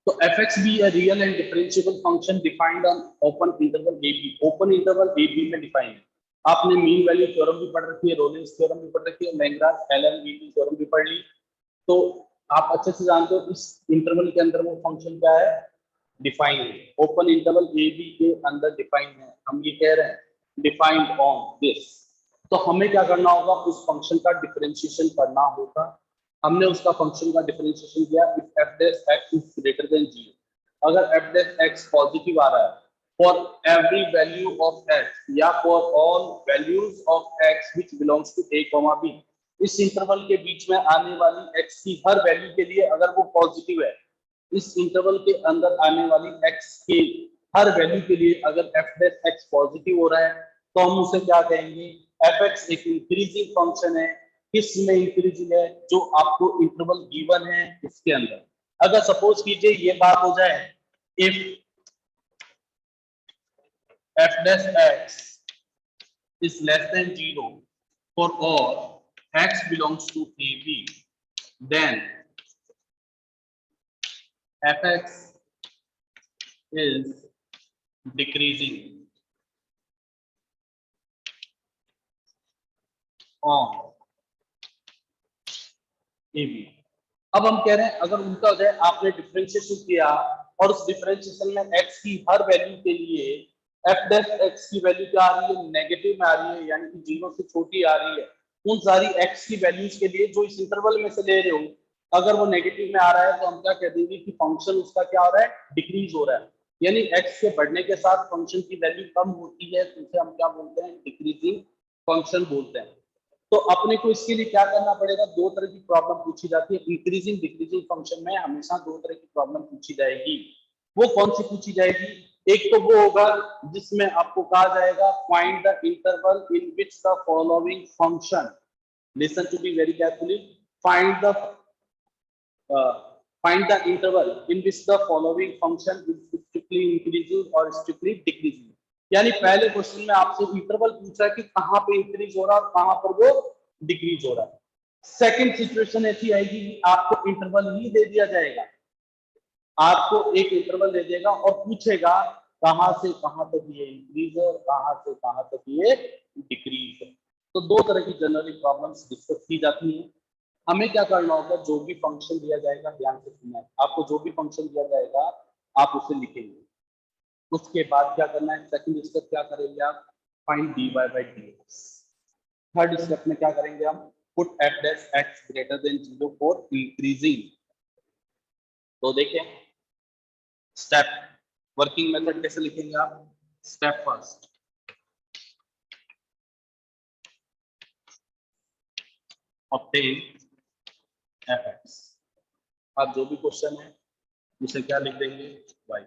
तो fx भी a real and differentiable function defined on open interval ab, open interval ab में define है। आपने मीन वैल्यू थ्योरम भी पढ़ रखी है, रोलिंस थ्योरम भी पढ़ रखी है, लैग्रांज एलन-वीटी थ्योरम भी पढ़ ली, तो आप अच्छे से जानते हो इस इंटरवल के अंदर वो फंक्शन क्या है, डिफाइन है। ओपन इंटरवल ए बी के अंदर डिफाइन है, हम ये कह रहे हैं डिफाइंड ऑन दिस। तो हमें क्या करना होगा, उस फंक्शन का डिफरेंशिएशन करना होगा। हमने उसका फंक्शन का डिफरेंशिएशन किया, if f dash x is greater than 0, अगर एफ डैश एक्स पॉजिटिव आ रहा है for every value of x या for all values of x which belongs to a, b, इस इंटरवल के बीच में आने वाली x की हर वैल्यू के लिए अगर वो पॉजिटिव है, इस इंटरवल के अंदर आने वाली x के हर वैल्यू के लिए अगर f डैश x पॉजिटिव हो रहा है तो हम उसे क्या कहेंगे, fx एक इंक्रीजिंग फंक्शन है। किस में इंक्रीजिंग है, जो आपको इंटरवल गिवन है इसके अंदर। अगर सपोज कीजिए ये बात हो जाए, if f dash x is less than 0 for all x belongs to AB, then fx is decreasing on AB। अब हम कह रहे हैं अगर उल्टा हो जाए, आपने डिफरेंशिएशन किया और उस डिफरेंशिएशन में x की हर वैल्यू के लिए f डैश x की वैल्यू क्या आ रही है, नेगेटिव में आ रही है, यानी कि 0 से छोटी आ रही है। उन सारी x की वैल्यूज के लिए जो इस इंटरवल में से ले रहे हो, अगर वो नेगेटिव में आ रहा है तो हम क्या कह देंगे कि फंक्शन उसका क्या हो रहा है, डिक्रीज हो रहा है। यानी x के बढ़ने के साथ फंक्शन की वैल्यू कम होती है, तो उसे हम क्या बोलते हैं, डिक्रीजिंग फंक्शन बोलते हैं। तो अपने को इसके लिए क्या करना पड़ेगा, दो तरह की प्रॉब्लम पूछी जाती है इंक्रीजिंग डिक्रीजिंग फंक्शन में, हमेशा दो तरह की प्रॉब्लम पूछी जाएगी। वो कौन सी पूछी जाएगी, एक तो वो होगा जिसमें आपको कहा जाएगा find the interval in which the following function, listen to be very carefully, find the interval in which the following function is strictly increasing और स्ट्रिक्टली डिक्रीजिंग। यानी पहले क्वेश्चन में आपसे इंटरवल पूछा है कि कहां पे इंक्रीज हो रहा है और कहां पर वो डिक्रीज हो रहा है। सेकंड सिचुएशन ऐसी आएगी कि आपको इंटरवल ही दे दिया जाएगा, आपको एक इंटरवल दे देगा और पूछेगा कहां से कहां तक ये इंक्रीज है और कहां से कहां तक ये डिक्रीज है। तो दो तरह की जनरली प्रॉब्लम्स डिस्कस की जाती हैं। हमें क्या करना होगा, जो भी फंक्शन दिया जाएगा, ध्यान से सुनना है, आपको जो भी फंक्शन दिया जाएगा आप उसे लिखेंगे। उसके बाद क्या करना है, सेकंड स्टेप क्या करेंगे आप, find dy by dx। Third step में क्या करेंगे हम, put f dash x greater than 0 for increasing. तो देखें स्टेप वर्किंग मेथड कैसे लिखेंगे आप, स्टेप फर्स्ट ऑब्टेन fx। आप जो भी क्वेश्चन है उसे क्या लिख देंगे, y।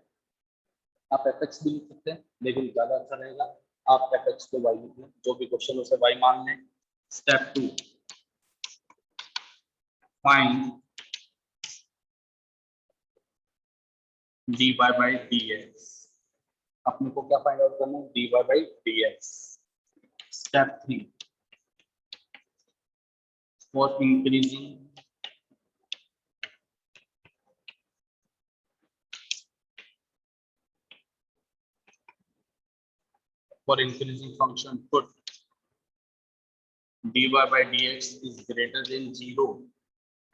आप fx भी लिख सकते हैं लेकिन ज्यादा अच्छा रहेगा आप fx को y लिख लें, जो भी क्वेश्चन उसे y मान लें। Step 2 find dy by dx। अपने को क्या फाइंड आउट करना है, dy by dx। Step 3 for increasing function, put dy by dx is greater than 0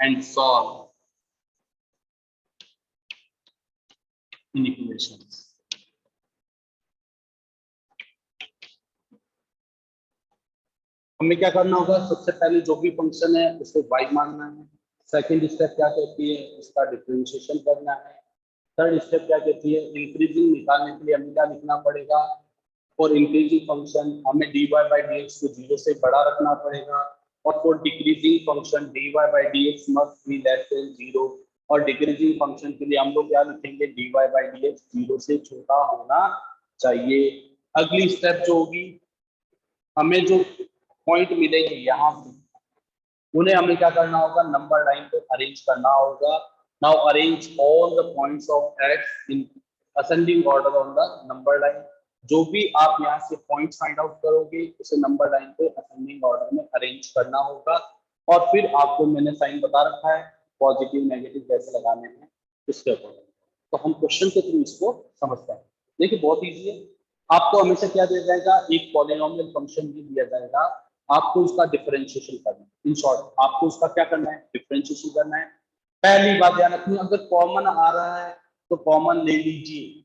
and solve inequations। हमें क्या करना होगा, सबसे पहले जो भी फंक्शन है उसको y मानना है। सेकंड स्टेप क्या कहती है, उसका डिफरेंशिएशन करना है। थर्ड स्टेप क्या कहती है, इंक्रीजिंग निकालने के लिए हमें क्या लिखना पड़ेगा, फॉर इंक्रीजिंग फंक्शन हमें dy बाय dx को 0 से बड़ा रखना पड़ेगा, और for decreasing function dy by dx must be less than 0, और डिक्रीजिंग फंक्शन के लिए हम लोग क्या लिखेंगे, dy बाय dx 0 से छोटा होना चाहिए। अगली स्टेप जो होगी, हमें जो पॉइंट मिलेगी यहाँ से उन्हें हमें क्या करना होगा, नंबर लाइन पे अरेंज करना होगा। Now arrange all the points of x in ascending order on the number line. जो भी आप यहाँ से पॉइंट फाइंड आउट करोगे उसे नंबर लाइन पे असेंडिंग ऑर्डर में अरेंज करना होगा, और फिर आपको मैंने साइन बता रखा है पॉजिटिव नेगेटिव कैसे लगाने हैं उसके अकॉर्डिंग। तो हम क्वेश्चन के थ्रू इसको समझते हैं। देखिए बहुत इजी है, आपको हमेशा क्या दिया जाएगा, एक पॉलिनोमियल फंक्शन भी दिया जाएगा, आपको उसका डिफरेंशिएशन करना है। इन शॉर्ट आपको उसका क्या करना है, डिफरेंशिएशन करना है। पहली बात ध्यान रखनी, अगर कॉमन आ रहा है तो कॉमन ले लीजिए,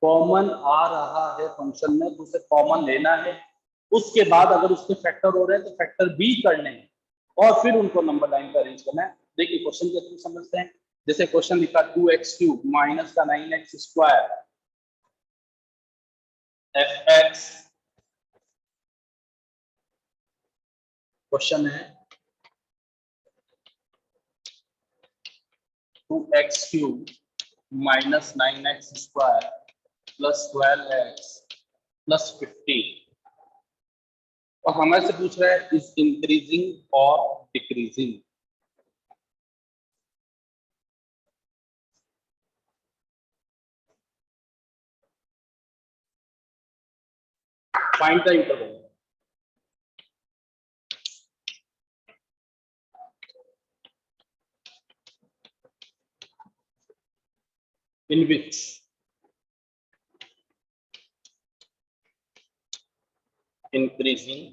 कॉमन आ रहा है फंक्शन में तो उसे कॉमन लेना है। उसके बाद अगर उसके फैक्टर हो रहे हैं तो फैक्टर भी करने हैं और फिर उनको नंबर लाइन पर अरेंज करना है। देखिए क्वेश्चन के थ्रू समझते हैं। जैसे क्वेश्चन लिखा 2x³ माइनस का 9x² fx, क्वेश्चन है 2x³ minus 9x² plus 12x plus 15 और हमारे से पूछ रहा है इज इंक्रीजिंग और decreasing. Find the interval in which increasing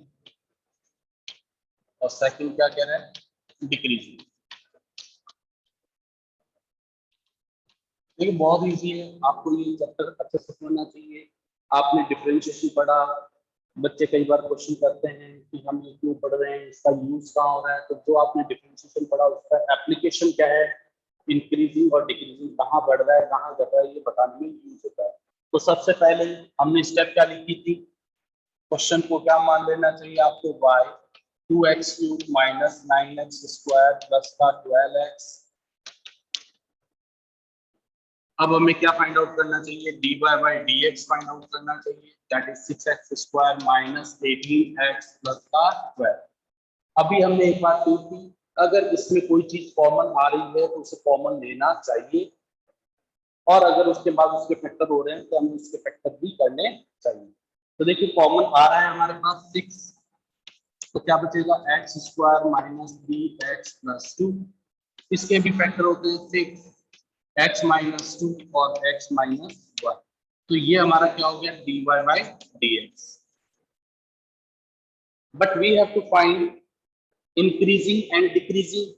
और सेकंड क्या कह रहा है, डिक्रीजिंग। देखिए बहुत इजी है, आपको ये चैप्टर अच्छे से समझना चाहिए। आपने डिफरेंशिएशन पढ़ा, बच्चे कई बार क्वेश्चन करते हैं कि हम ये क्यों पढ़ रहे हैं, इसका यूज कहाँ हो रहा है, तो जो आपने डिफरेंशिएशन पढ़ा उसका एप्लीकेशन क्या है, इंक्रीजिंग और डिक्रीजिंग कहाँ बढ़ रहा है कहाँ घट रहा है ये बताने में यूज होता है। तो सबसे पहले हमने स्टेप क्या लिखी थी, क्वेश्चन को क्या मान लेना चाहिए आपको, y 2x³ minus 9x² plus का 12x। अब हमें क्या फाइंड आउट करना चाहिए, dy by dx find out करना चाहिए, that is 6x² minus 18x plus का 12। अभी हमने एक बात की थी, अगर इसमें कोई चीज कॉमन आ रही है तो उसे कॉमन लेना चाहिए और अगर उसके बाद उसके फैक्टर हो रहे हैं तो हमें उसके फैक्टर भी करने चाहिए। तो देखिए कॉमन आ रहा है हमारे पास 6, तो क्या बचेगा x² माइनस 3x प्लस 2, इसके भी फैक्टर होते हैं 6, x माइनस 2 और x माइनस 1। तो ये हमारा क्या हो गया, dy by dx। But we have to find increasing and decreasing.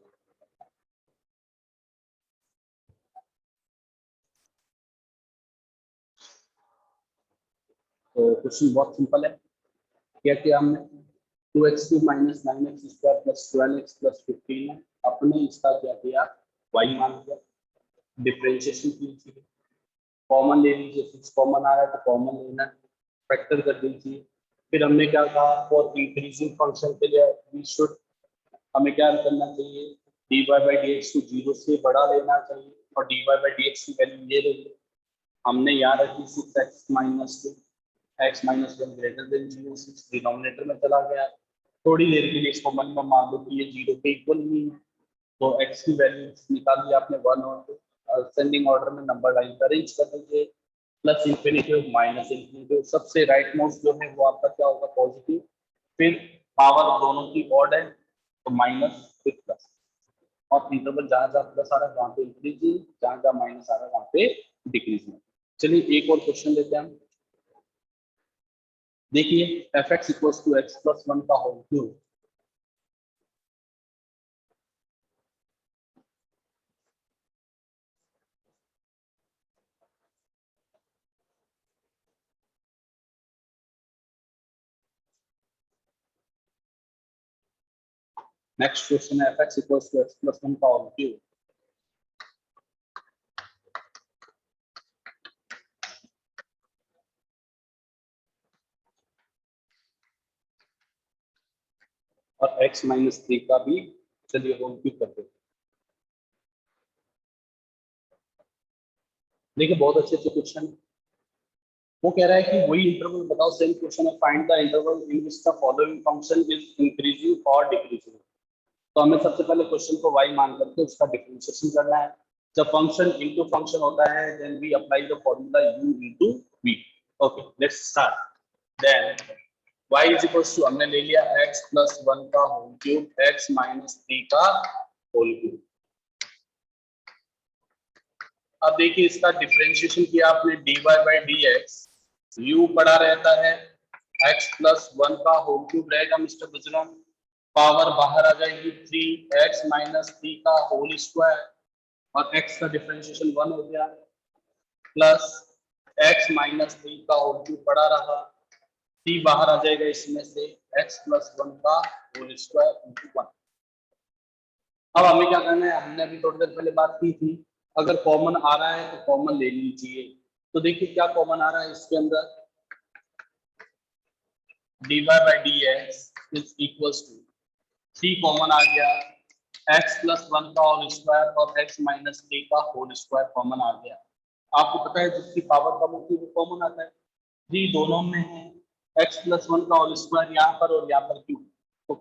तो क्वेश्चन बहुत सिंपल है, क्या किया हमने, 2x³ minus 9x² plus 12x plus 15 है, अपने इसका क्या किया, y मान लिया, डिफरेंशिएशन कीजिए, कॉमन ले लीजिए, 6 कॉमन आ रहा है तो कॉमन लेना, फैक्टर कर दीजिए। फिर हमने क्या कहा, फॉर इंक्रीजिंग फंक्शन के लिए वी शुड, हमें क्या करना चाहिए, dy बाई dx को 0 से बड़ा लेना चाहिए और dy बाई dx की वैल्यू ये रही, हमने यहाँ रखी 6x minus 2, x minus 1 greater than 0, 6 denominator में चला गया। थोड़ी देर के लिए इसको मन में मान लो कि ये 0 के इक्वल नहीं है, तो x की वैल्यू निकाल ली आपने 1 और 2, असेंडिंग ऑर्डर में नंबर लाइन अरेंज कर दीजिए, प्लस इंफिनिटी माइनस इंफिनिटी, सबसे राइट मोस्ट जो है वो आपका क्या होगा, पॉजिटिव, फिर पावर दोनों की ऑड है तो माइनस फिर प्लस, और इंटरवल जहां जहां प्लस आ रहा है वहां पे इंक्रीजिंग, जहां जहां माइनस आ रहा है वहां पे डिक्रीजिंग। चलिए एक और क्वेश्चन लेते हैं हम। देखिए fx equals to x plus 1 का होल क्यूब, नेक्स्ट क्वेश्चन है fx equals to x plus 1 का होल क्यूब, और x माइनस 3 का भी चलिए होल क्यूब करते हैं। देखिए बहुत अच्छे अच्छे क्वेश्चन, वो कह रहा है कि वही इंटरवल बताओ, सेम क्वेश्चन है, find the interval in which the following function is increasing और डिक्रीजिंग। तो हमें सबसे पहले क्वेश्चन को y मान करके उसका डिफरेंशिएशन करना है। जब फंक्शन इनटू फंक्शन होता है then we apply the formula u into v। Okay let's start. Then y is equals to, हमने ले लिया x प्लस 1 का होल क्यूब x माइनस 3 का होल क्यूब। अब देखिए इसका डिफरेंशिएशन किया आपने dy by d x, you पड़ा रहता है x प्लस 1 का होल क्यूब रहेगा मिस्टर बजरंग, पावर बाहर आ जाएगी 3x माइनस 3 का होल स्क्वायर और x का डिफरेंशिएशन 1 हो गया प्लस x माइनस 3 का होल क्यूब पड़ा रहा, 3 बाहर आ जाएगा इसमें से x प्लस 1 का होल स्क्वायर इंटू 1। अब हमें क्या करना है, हमने अभी थोड़ी देर पहले बात की थी, अगर कॉमन आ रहा है तो कॉमन ले लीजिए। तो देखिए क्या कॉमन आ रहा है इसके अंदर, dy by d x is equals to 3 common आ गया, x प्लस 1 का होल स्क्वायर और x माइनस 3 का होल स्क्वायर कॉमन आ गया। आपको पता है जिसकी पावर कम होती है वो कॉमन आता है, 3 दोनों में है, x प्लस 1 का होल स्क्वायर यहाँ पर और यहाँ पर क्यों, तो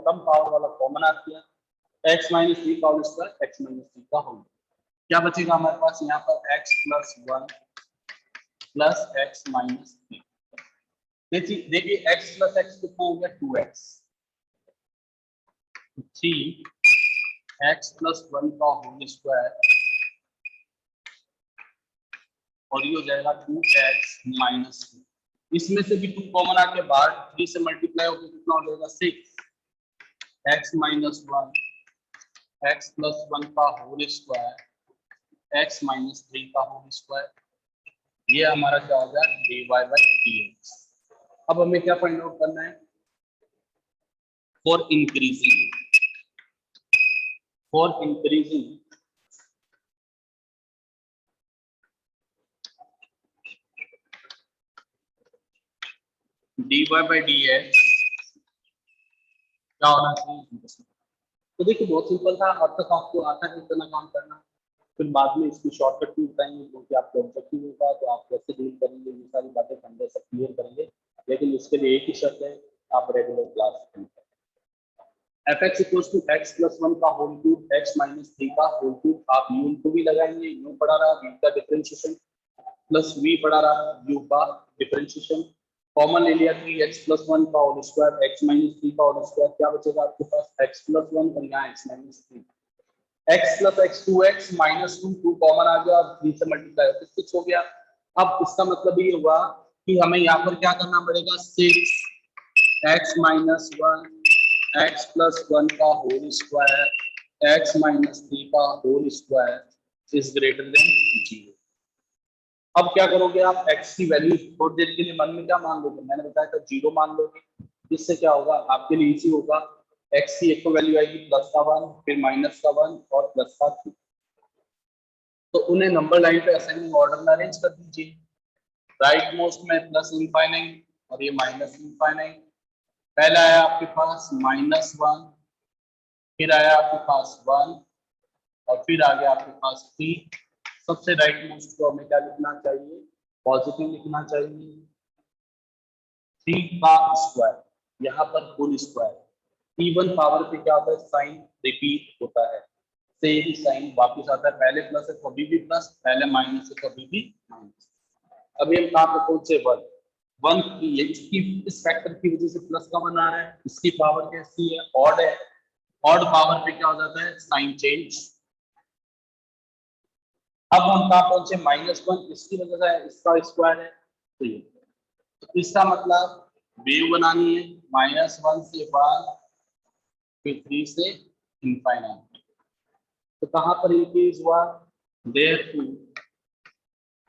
कम पावर वाला कॉमन आ गया, x माइनस 3 का होल स्क्वायर x माइनस 3 का होल, क्या बचेगा हमारे पास यहाँ पर x plus 1 plus x minus 3। देखिए x प्लस x कितना हो गया 2x, 3x प्लस 1 का होल स्क्वायर और ये हो जाएगा 2x माइनस 2, इसमें से भी 2 कॉमन आके बाहर 3 से मल्टीप्लाई होकर कितना हो जाएगा 6, x माइनस 1 x प्लस 1 का होल स्क्वायर x माइनस 3 का होल स्क्वायर, ये हमारा क्या हो गया dy बाई dx। अब हमें क्या फाइंड आउट करना है, for increasing dy by dx क्या होना चाहिए। तो देखिए बहुत सिंपल था, अब तक आपको आता है इतना काम करना, फिर बाद में इसकी शॉर्टकट भी बताएंगे क्योंकि आपको ऑब्जेक्टिव होगा तो आप कैसे डील करेंगे ये सारी बातें हम सब क्लियर करेंगे, लेकिन उसके लिए एक ही शर्त है, आप रेगुलर क्लास करें। fx equals to x plus 1 का होल क्यूब x माइनस 3 का होल क्यूब, आप u को भी लगाएंगे, u पड़ा रहा v का डिफरेंशिएशन प्लस v पड़ा रहा u का डिफरेंशिएशन, कॉमन ले लिया 3x प्लस 1 का होल स्क्वायर x माइनस 3 का होल स्क्वायर, क्या बचेगा आपके पास x प्लस 1 और यहाँ x minus 3, x plus x 2x minus 2 common आ गया और 3 से मल्टीप्लाई होकर 6 हो गया। अब इसका मतलब ये हुआ कि हमें यहाँ पर क्या करना पड़ेगा 6x माइनस 1 x प्लस 1 का होल स्क्वायर x माइनस 3 का whole square is greater than 0। अब क्या करोगे आप, x की वैल्यू थोड़ी देर के लिए मन में क्या मान लोगे, मैंने बताया था 0 मान लोगे, इससे क्या होगा आपके लिए इजी होगा, x की एक तो वैल्यू आएगी प्लस का 1 फिर माइनस का 1 और प्लस का 2, तो उन्हें नंबर लाइन पे असेंडिंग ऑर्डर में अरेंज कर दीजिए, राइट मोस्ट में प्लस इनफाइनाइट और ये माइनस इनफाइनाइट, पहला आया आपके पास -1, फिर आया आपके पास 1 और फिर आ गया आपके पास 3, सबसे राइट मोस्ट को हमें क्या लिखना चाहिए, पॉजिटिव लिखना चाहिए, 3 का स्क्वायर यहाँ पर होल स्क्वायर, इवन पावर पे क्या होता है साइन रिपीट होता है, सेम साइन वापस आता है, पहले प्लस है तो अभी भी प्लस, पहले माइनस है तो अभी भी माइनस। अभी हम कहाँ पे पहुंचे 1 की इसकी इस फैक्टर की वजह से प्लस का 1 आ रहा है, इसकी पावर कैसी है ऑड है, ऑड पावर पे क्या हो जाता है साइन चेंज। अब हम कहाँ पहुंचे -1, इसकी वजह से इसका स्क्वायर है, तो ये तो इसका मतलब वेव बनानी है -1 से 1 फिर 3 से इनफाइनाइट, तो कहाँ पर इंक्रीज हुआ, देयरफॉर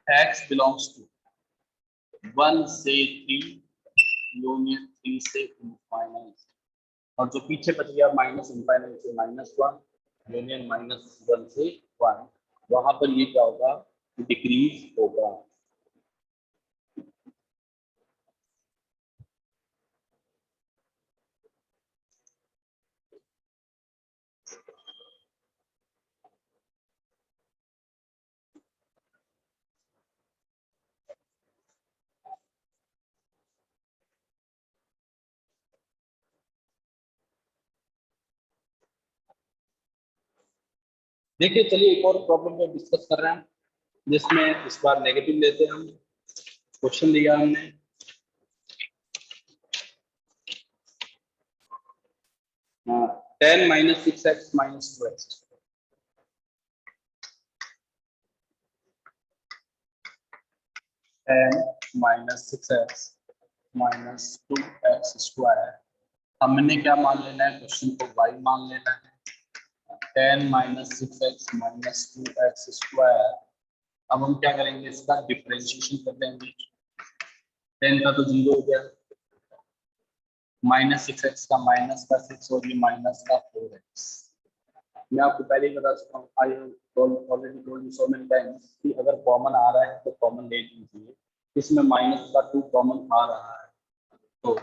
x बिलोंग्स टू 1 से 3 यूनियन 3 से इनफाइनाइट, और जो पीछे बच गया माइनस इनफाइनाइट से -1 यूनियन -1 से 1, वहां पर ये क्या होगा डिक्रीज होगा। देखिए चलिए एक और प्रॉब्लम को डिस्कस कर रहे हैं जिसमें इस बार नेगेटिव लेते हैं हम, क्वेश्चन दिया हमने 10 - 6x - 2x, 10 minus 6x minus 2x square. हमने क्या मान लेना है, क्वेश्चन को y मान लेना है। 10 minus 6x minus 2x square. अब हम क्या करेंगे, इसका डिफरेंशिएशन कर देंगे। 10 का तो 0 हो गया, माइनस 6x का माइनस का 6 और ये माइनस का 4x। मैं आपको पहले ही बता चुका हूँ, I have already told you so many times कि अगर कॉमन आ रहा है तो कॉमन ले लीजिए। इसमें माइनस का 2 कॉमन आ रहा है तो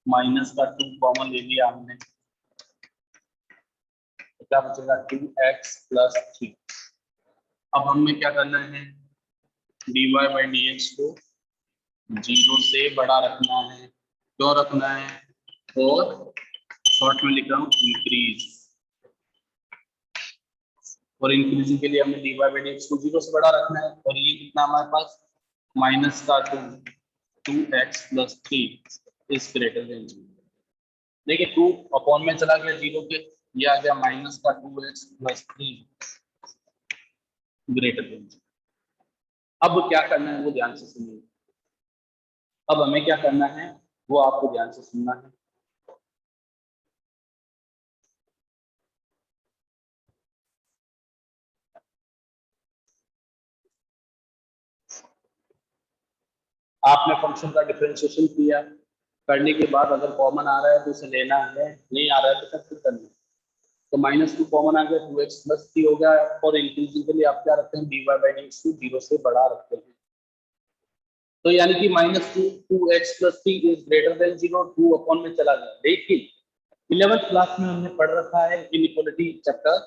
माइनस का 2 कॉमन ले लिया हमने, तो क्या बचेगा 2x प्लस 3। अब हमें क्या करना है, dy बाई dx को 0 से बड़ा रखना है। क्यों रखना है, और शॉर्ट में लिख रहा हूँ इंक्रीज। और इंक्रीजिंग के लिए हमें dy बाई dx को 0 से बड़ा रखना है। और ये कितना हमारे पास, माइनस का 2x plus 3 is greater than 0। देखिए 2 अपॉन में चला गया 0 के, ये आ गया माइनस का 2x प्लस 3 ग्रेटर देन 0। अब क्या करना है वो ध्यान से सुनिए। अब हमें क्या करना है वो आपको ध्यान से सुनना है। आपने फंक्शन का डिफरेंशिएशन किया, करने के बाद अगर कॉमन आ रहा है तो उसे लेना है, नहीं आ रहा है तो फिर करना है। तो माइनस 2 कॉमन आ गया, 2x प्लस 3 हो गया। और इंक्रीजिंग के लिए आप क्या रखते हैं, dy बाई dx को 0 से बड़ा रखते हैं। तो यानी कि minus 2x plus 3 is greater than 0, 2 upon में चला गया। लेकिन 11th क्लास में हमने पढ़ रखा है इनइक्वालिटी चैप्टर,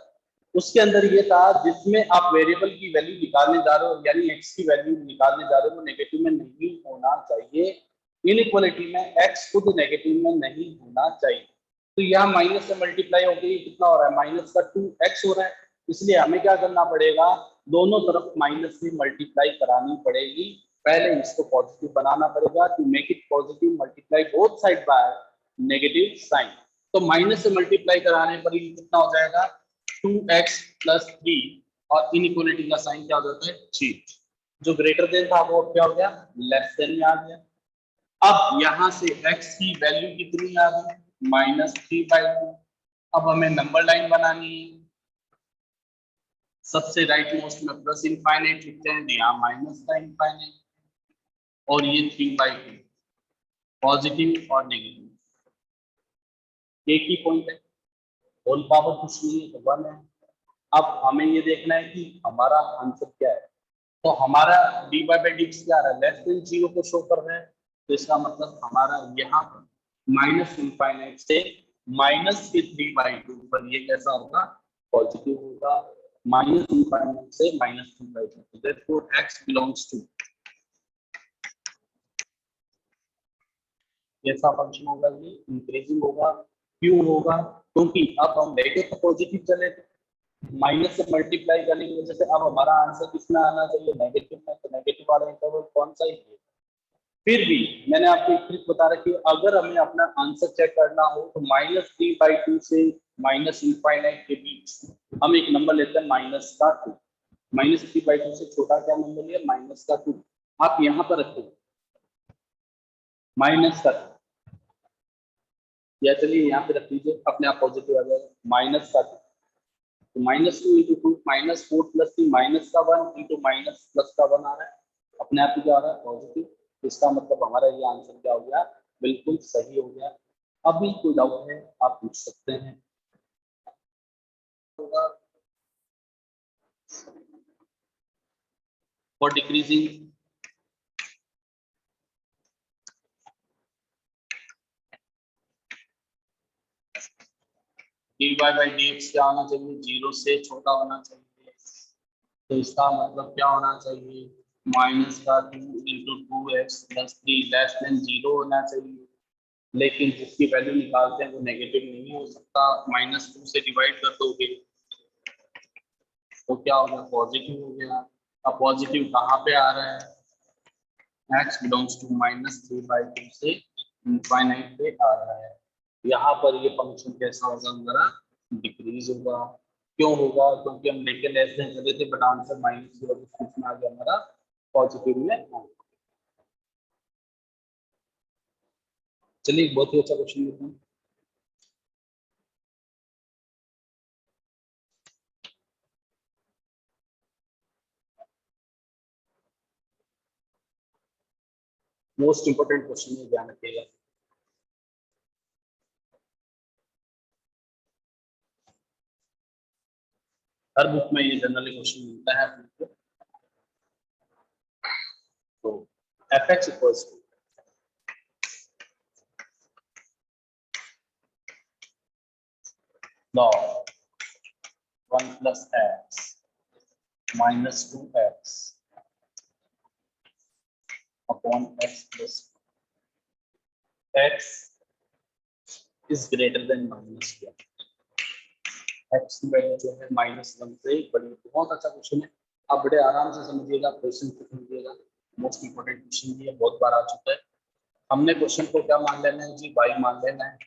उसके अंदर ये था जिसमें आप वेरिएबल की वैल्यू निकालने जा रहे हो, यानी x की वैल्यू निकालने जा रहे हो, वो नेगेटिव में नहीं होना चाहिए। इनइक्वालिटी में x खुद नेगेटिव में नहीं होना चाहिए। तो यहाँ माइनस से मल्टीप्लाई होकर कितना हो रहा है, माइनस का 2x हो रहा है। इसलिए हमें क्या करना पड़ेगा, दोनों तरफ माइनस से मल्टीप्लाई करानी पड़ेगी। पहले इसको पॉजिटिव बनाना पड़ेगा, to make it positive multiply both side by negative sign. तो माइनस से मल्टीप्लाई कराने पर ये कितना हो जाएगा, 2x प्लस 3, और इनइक्वालिटी का साइन क्या हो जाता है, चेंज। जो ग्रेटर देन था वो क्या हो गया, लेस देन में आ गया। अब यहां से x की वैल्यू कितनी आ गई, -3/2। अब हमें नंबर लाइन बनानी है। सबसे राइट मोस्ट में प्लस इनफाइनाइट लिखते हैं, यहाँ माइनस का इनफाइनाइट, और ये 3/2 पॉजिटिव और नेगेटिव, एक ही पॉइंट है, होल पावर कुछ नहीं है तो 1 है। अब हमें ये देखना है कि हमारा आंसर क्या है। तो हमारा dy बाई dx क्या आ रहा है, लेस देन 0 को शो कर रहा है। तो इसका मतलब हमारा यहाँ पर माइनस इनफाइनाइट से माइनस के 3/2 पर ये कैसा होगा, पॉजिटिव होगा। माइनस इनफाइनाइट से minus 3/2, therefore x belongs to कैसा फंक्शन होगा, ये इंक्रीजिंग होगा। क्यों होगा, क्योंकि अब हम लेके तो पॉजिटिव चले थे, माइनस से मल्टीप्लाई करने की वजह से अब हमारा आंसर कितना आना चाहिए, नेगेटिव में। तो नेगेटिव वाला इंटरवल कौन सा है। फिर भी मैंने आपको एक ट्रिक बता रखी है, अगर हमें अपना आंसर चेक करना हो तो -3/2 से माइनस इनफाइनाइट के बीच हम एक नंबर लेते हैं -2। -3/2 से छोटा क्या नंबर लिया, -2। आप यहाँ पर रखो -2, या चलिए यहाँ पे रख लीजिए, अपने आप पॉजिटिव आ जाएगा -2। तो -2 into 2 -4 plus 3 -1 into minus plus का 1 आ रहा है, अपने आप ही क्या आ रहा है, पॉजिटिव। इसका मतलब हमारा ये आंसर क्या हो गया, बिल्कुल सही हो गया। अभी कोई डाउट है आप पूछ सकते हैं। For decreasing dy by dx क्या होना चाहिए, 0 से छोटा होना चाहिए। तो इसका मतलब क्या होना चाहिए, माइनस का 2 into 2x plus 3 less than 0 होना चाहिए। लेकिन जिसकी वैल्यू निकालते हैं वो नेगेटिव नहीं हो सकता, -2 से डिवाइड कर दोगे तो क्या हो गया, पॉजिटिव हो गया। अब पॉजिटिव कहाँ पे आ रहा है, x बिलोंग्स टू -3/2 से इनफाइनाइट पे आ रहा है। यहाँ पर ये फंक्शन कैसा होगा, जरा डिक्रीज होगा। क्यों होगा, क्योंकि हम लेके लेस देन कर रहे थे, बट आंसर माइनस की वजह से आ गया हमारा पॉजिटिव में आए। चलिए बहुत ही अच्छा क्वेश्चन लेते हैं। मोस्ट इंपोर्टेंट क्वेश्चन है, ध्यान रखिएगा। हर बुक में ये जनरली क्वेश्चन मिलता है अपने को। तो fx equals to log 1 plus x minus 2x upon x plus x is greater than minus 1। x की वैल्यू जो है -1 से बड़ी। बहुत अच्छा क्वेश्चन है, आप बड़े आराम से समझिएगा, क्वेश्चन को समझिएगा। मोस्ट इंपोर्टेंट क्वेश्चन भी है, बहुत बार आ चुका है। हमने क्वेश्चन को क्या मान लेना है जी, y मान लेना है।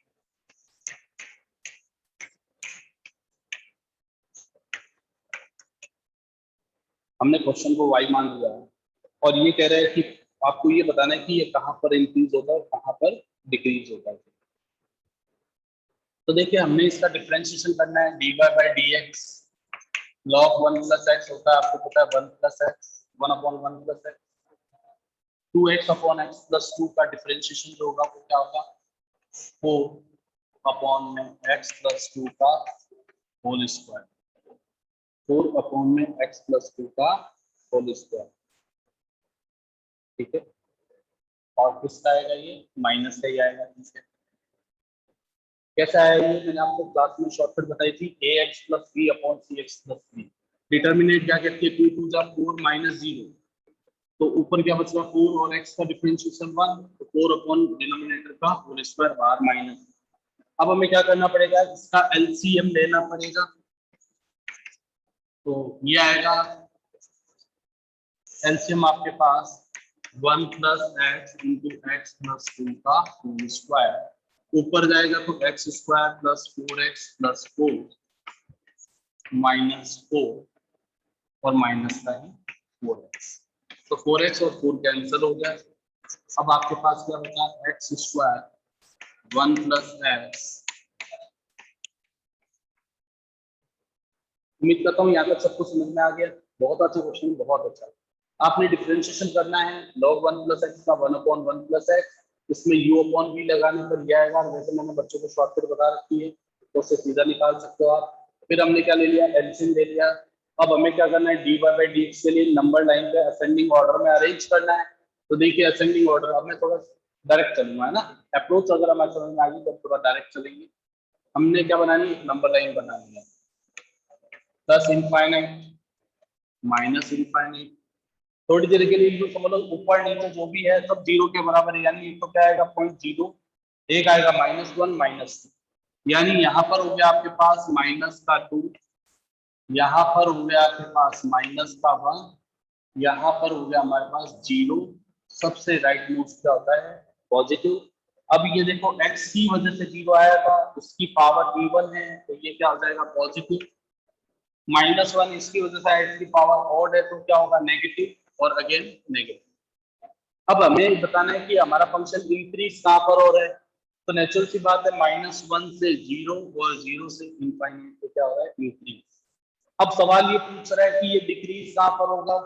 हमने क्वेश्चन को y मान लिया है और ये कह रहा है कि आपको ये बताना है कि ये कहाँ पर इंक्रीज होता है और कहाँ पर डिक्रीज होता है। तो देखिए हमने इसका डिफरेंशिएशन करना है। dy by dx log 1 plus x होता है, आपको पता है 1 plus x 1 upon 1 plus x 2x upon x plus 2 का डिफरेंशिएशन जो होगा वो क्या होगा 4 अपॉन में x plus 2 का होल स्क्वायर। 4 अपॉन में x plus 2 का होल स्क्वायर, ठीक है। और किसका आएगा ये, माइनस का ही आएगा। कैसा आएगा ये, मैंने आपको क्लास में शॉर्टकट बताई थी, ax plus b upon cx plus b। Determinant क्या कहती है, 2 2 जा 4 माइनस 0, तो ऊपर क्या बचेगा 4 और x का डिफरेंशिएशन 1, तो 4 अपॉन डिनोमिनेटर का होल स्क्वायर बाहर माइनस। अब हमें क्या करना पड़ेगा, इसका एलसीएम लेना पड़ेगा। तो ये आएगा एलसीएम आपके पास 1 plus x into x plus 2 का होल स्क्वायर, ऊपर जाएगा तो x square plus 4x plus 4 minus 4 और माइनस का ही 4x, तो 4x और 4 कैंसिल हो गया। अब आपके पास क्या बचा, एक्स स्क्वायर 1 प्लस एक्स। उम्मीद करता हूँ यहाँ तक सब कुछ समझ में आ गया। बहुत अच्छा क्वेश्चन, बहुत अच्छा। आपने डिफरेंशिएशन करना है log 1 प्लस एक्स का 1 अपॉन 1 प्लस एक्स, इसमें u अपॉन v लगाने पर यह आएगा। वैसे मैंने बच्चों को शॉर्टकट बता रखी है तो उससे सीधा निकाल सकते हो आप। फिर हमने क्या ले लिया, एलसीएम ले लिया। अब हमें क्या करना है, dy बाई dx के लिए नंबर लाइन पे असेंडिंग ऑर्डर में अरेंज करना है। तो देखिए असेंडिंग ऑर्डर, अब मैं थोड़ा डायरेक्ट चलूंगा, है ना। अप्रोच अगर हमारे समझ में आ गई तो थोड़ा डायरेक्ट चलेंगे। हमने क्या बनानी है, नंबर लाइन बनानी है, प्लस इनफाइनाइट माइनस इनफाइनाइट। थोड़ी देर के लिए जो समझ लो ऊपर नीचे जो भी है सब जीरो के बराबर है, यानी एक तो क्या आएगा 0.0, एक आएगा -1 -2, यानी यहाँ पर हो गया आपके पास -2, यहाँ पर हो गया आपके पास -1, यहाँ पर हो गया हमारे पास 0। सबसे राइट मोस्ट क्या होता है, पॉजिटिव। अब ये देखो x की वजह से 0 आया था, उसकी पावर इवन है तो ये क्या हो जाएगा पॉजिटिव। -1 इसकी वजह से x की पावर ऑड है तो क्या होगा नेगेटिव और अगेन नेगेटिव। अब हमें बताना है कि हमारा फंक्शन इंक्रीज कहां पर हो रहा है, तो नेचुरल सी बात है -1 से 0 और 0 से इनफाइनाइट पे क्या हो रहा है, इंक्रीज। अब सवाल ये पूछ रहा है कि ये डिक्रीज कहां पर होगा,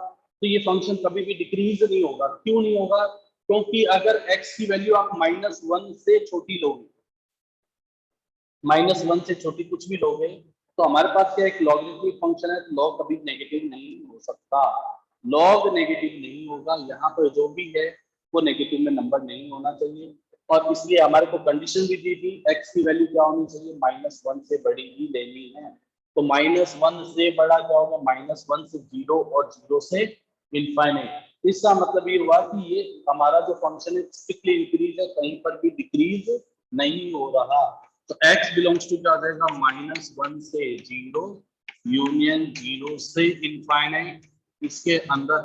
तो ये फंक्शन कभी भी डिक्रीज नहीं होगा। क्यों नहीं होगा, क्योंकि अगर x की वैल्यू आप -1 से छोटी लोगे, -1 से छोटी कुछ भी लोगे, तो हमारे पास क्या एक लॉगरिथमिक फंक्शन है, तो लॉग कभी नेगेटिव नहीं हो सकता। लॉग नेगेटिव नहीं होगा, यहाँ पर जो भी है वो नेगेटिव में नंबर नहीं होना चाहिए। और इसलिए हमारे को कंडीशन भी दी थी x की वैल्यू क्या होनी चाहिए, -1 से बड़ी ही लेनी है। तो -1 से बड़ा क्या होगा, -1 से 0 और 0 से इनफाइनाइट। इसका मतलब ये हुआ कि ये हमारा जो फंक्शन है स्ट्रिक्टली इंक्रीज है, कहीं पर भी डिक्रीज नहीं हो रहा। तो x बिलोंग्स टू क्या आ जाएगा, -1 से 0 यूनियन 0 से इनफाइनाइट। इसके अंदर